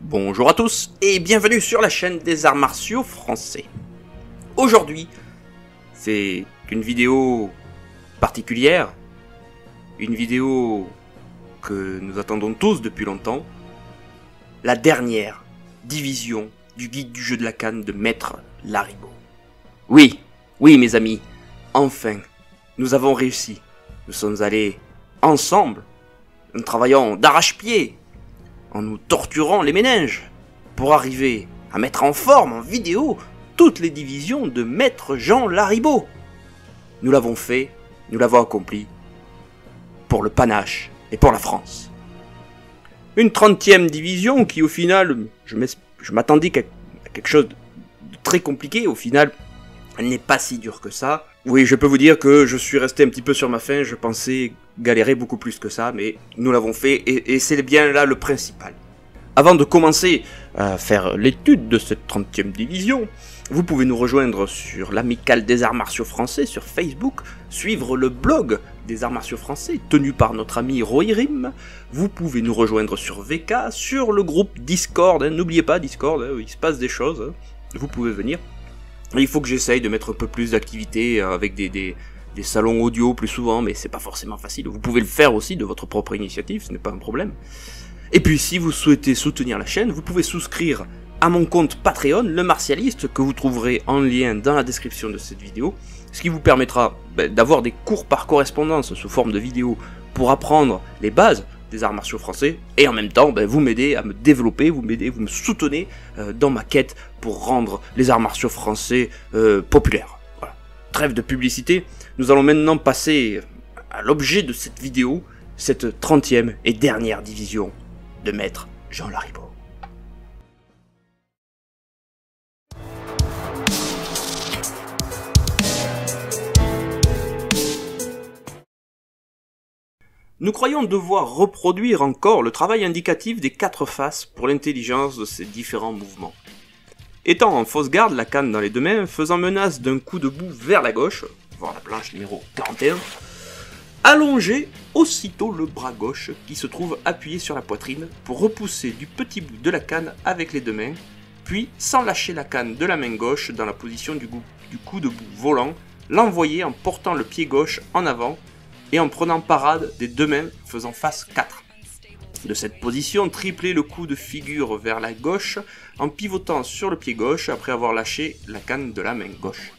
Bonjour à tous et bienvenue sur la chaîne des arts martiaux français. Aujourd'hui, c'est une vidéo particulière, une vidéo que nous attendons tous depuis longtemps, la dernière division du guide du jeu de la canne de Maître Lariboe. Oui mes amis, enfin, nous avons réussi. Nous sommes allés ensemble, en travaillant d'arrache-pied, en nous torturant les méninges, pour arriver à mettre en forme, en vidéo, toutes les divisions de Maître Jean Lariboe. Nous l'avons fait, nous l'avons accompli, pour le panache et pour la France. Une 30e division qui, au final, je m'attendais à quelque chose de très compliqué, au final, elle n'est pas si dure que ça. Oui, je peux vous dire que je suis resté un petit peu sur ma faim, je pensais galérer beaucoup plus que ça, mais nous l'avons fait, et c'est bien là le principal. Avant de commencer à faire l'étude de cette 30e division, vous pouvez nous rejoindre sur l'Amicale des Arts Martiaux Français sur Facebook, suivre le blog des Arts Martiaux Français tenu par notre ami Rohirrim. Vous pouvez nous rejoindre sur VK, sur le groupe Discord, n'oubliez pas Discord, il se passe des choses, vous pouvez venir. Il faut que j'essaye de mettre un peu plus d'activité avec des salons audio plus souvent, mais c'est pas forcément facile. Vous pouvez le faire aussi de votre propre initiative, ce n'est pas un problème. Et puis si vous souhaitez soutenir la chaîne, vous pouvez souscrire à mon compte Patreon, le Martialiste, que vous trouverez en lien dans la description de cette vidéo, ce qui vous permettra d'avoir des cours par correspondance sous forme de vidéo pour apprendre les bases des arts martiaux français, et en même temps, vous m'aidez à me développer, vous me soutenez dans ma quête pour rendre les arts martiaux français populaires. Voilà. Trêve de publicité, nous allons maintenant passer à l'objet de cette vidéo, cette 30e et dernière division de Maître Jean Lariboe. Nous croyons devoir reproduire encore le travail indicatif des 4 faces pour l'intelligence de ces différents mouvements. Étant en fausse garde, la canne dans les deux mains, faisant menace d'un coup de bout vers la gauche, voir la planche numéro 41, allongez aussitôt le bras gauche qui se trouve appuyé sur la poitrine pour repousser du petit bout de la canne avec les deux mains, puis sans lâcher la canne de la main gauche dans la position du coup de bout volant, l'envoyer en portant le pied gauche en avant et en prenant parade des deux mains faisant face 4. De cette position, triplez le coup de figure vers la gauche en pivotant sur le pied gauche après avoir lâché la canne de la main gauche.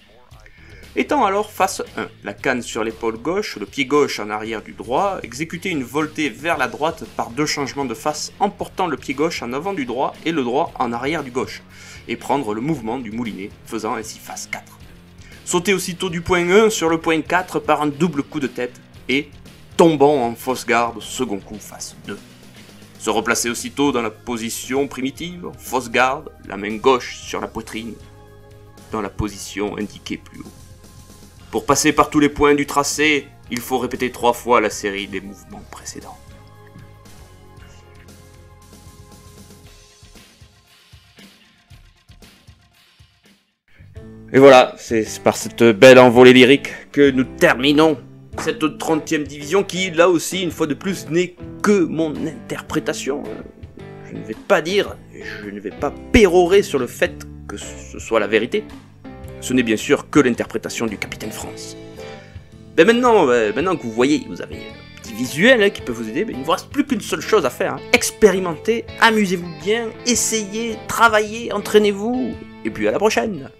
Étant alors face 1, la canne sur l'épaule gauche, le pied gauche en arrière du droit, exécutez une voltée vers la droite par 2 changements de face en portant le pied gauche en avant du droit et le droit en arrière du gauche, et prendre le mouvement du moulinet, faisant ainsi face 4. Sautez aussitôt du point 1 sur le point 4 par un double coup de tête, et tombant en fausse garde, second coup face 2. Se replacer aussitôt dans la position primitive, fausse garde, la main gauche sur la poitrine, dans la position indiquée plus haut. Pour passer par tous les points du tracé, il faut répéter 3 fois la série des mouvements précédents. Et voilà, c'est par cette belle envolée lyrique que nous terminons cette 30e division qui, là aussi, une fois de plus, n'est que mon interprétation. Je ne vais pas dire, je ne vais pas pérorer sur le fait que ce soit la vérité. Ce n'est bien sûr que l'interprétation du Capitaine France. Maintenant que vous voyez, vous avez un petit visuel qui peut vous aider, il ne vous reste plus qu'une seule chose à faire. Expérimentez, amusez-vous bien, essayez, travaillez, entraînez-vous, et puis à la prochaine.